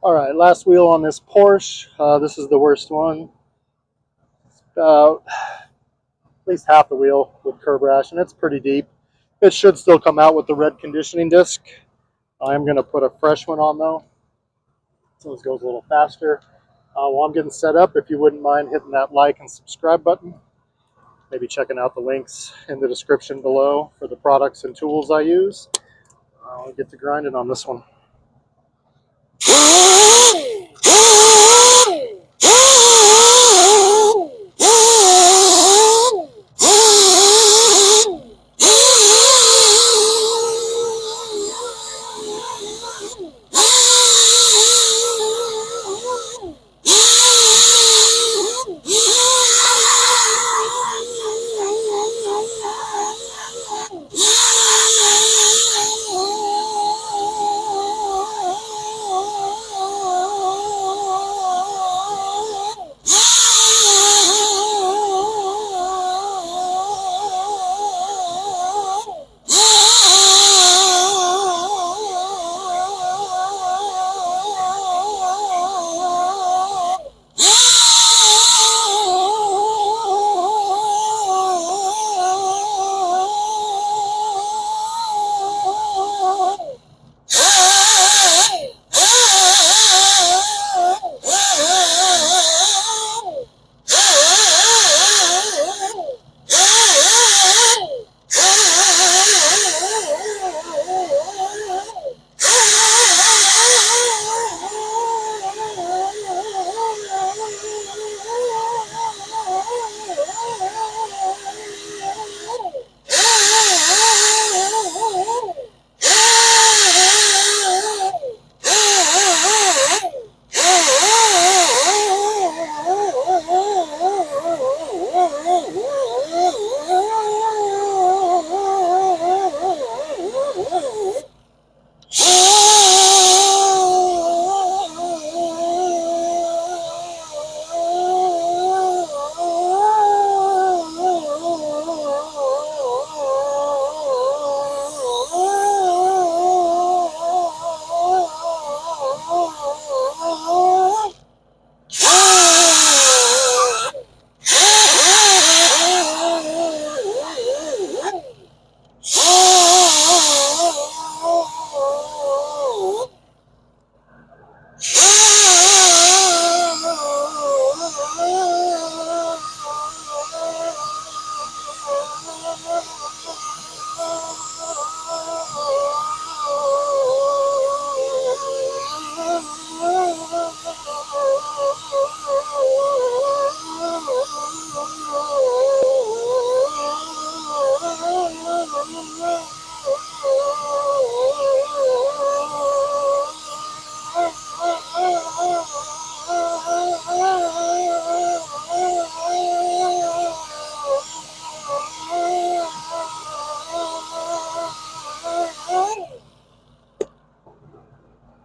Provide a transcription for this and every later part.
Alright, last wheel on this Porsche. This is the worst one. It's about at least half the wheel with curb rash, and it's pretty deep. It should still come out with the red conditioning disc. I'm going to put a fresh one on though, so this goes a little faster. While I'm getting set up, if you wouldn't mind hitting that like and subscribe button, maybe checking out the links in the description below for the products and tools I use. I'll get to grinding on this one.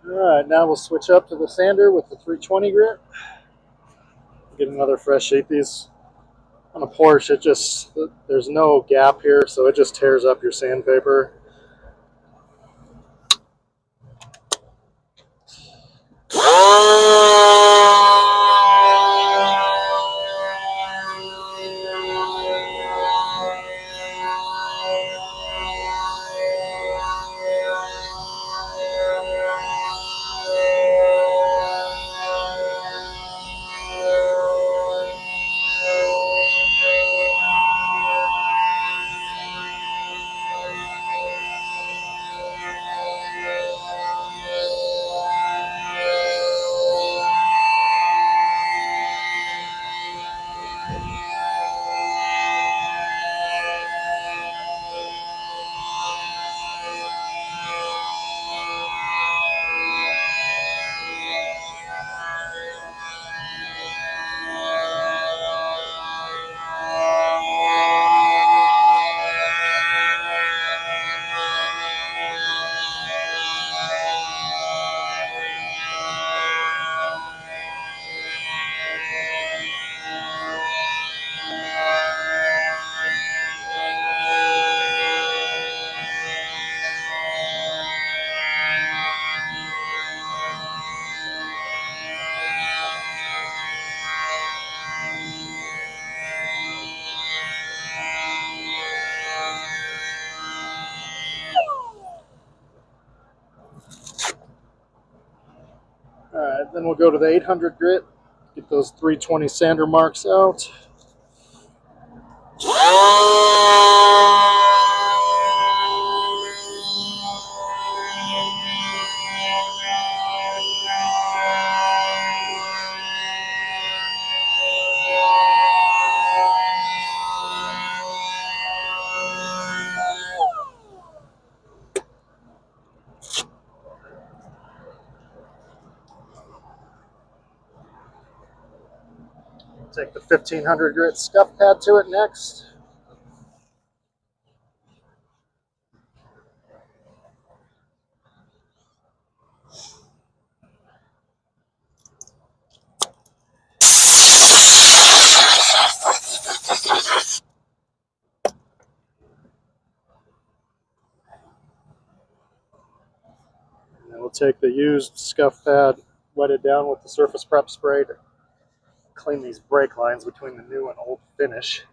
Alright, now we'll switch up to the sander with the 320 grit. Get another fresh shape. These on a Porsche, there's no gap here, so it just tears up your sandpaper. All right, then we'll go to the 800 grit, get those 320 sander marks out. Take the 1500 grit scuff pad to it next. And we'll take the used scuff pad, wet it down with the surface prep spray to clean these brake lines between the new and old finish.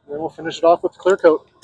Then we'll finish it off with the clear coat.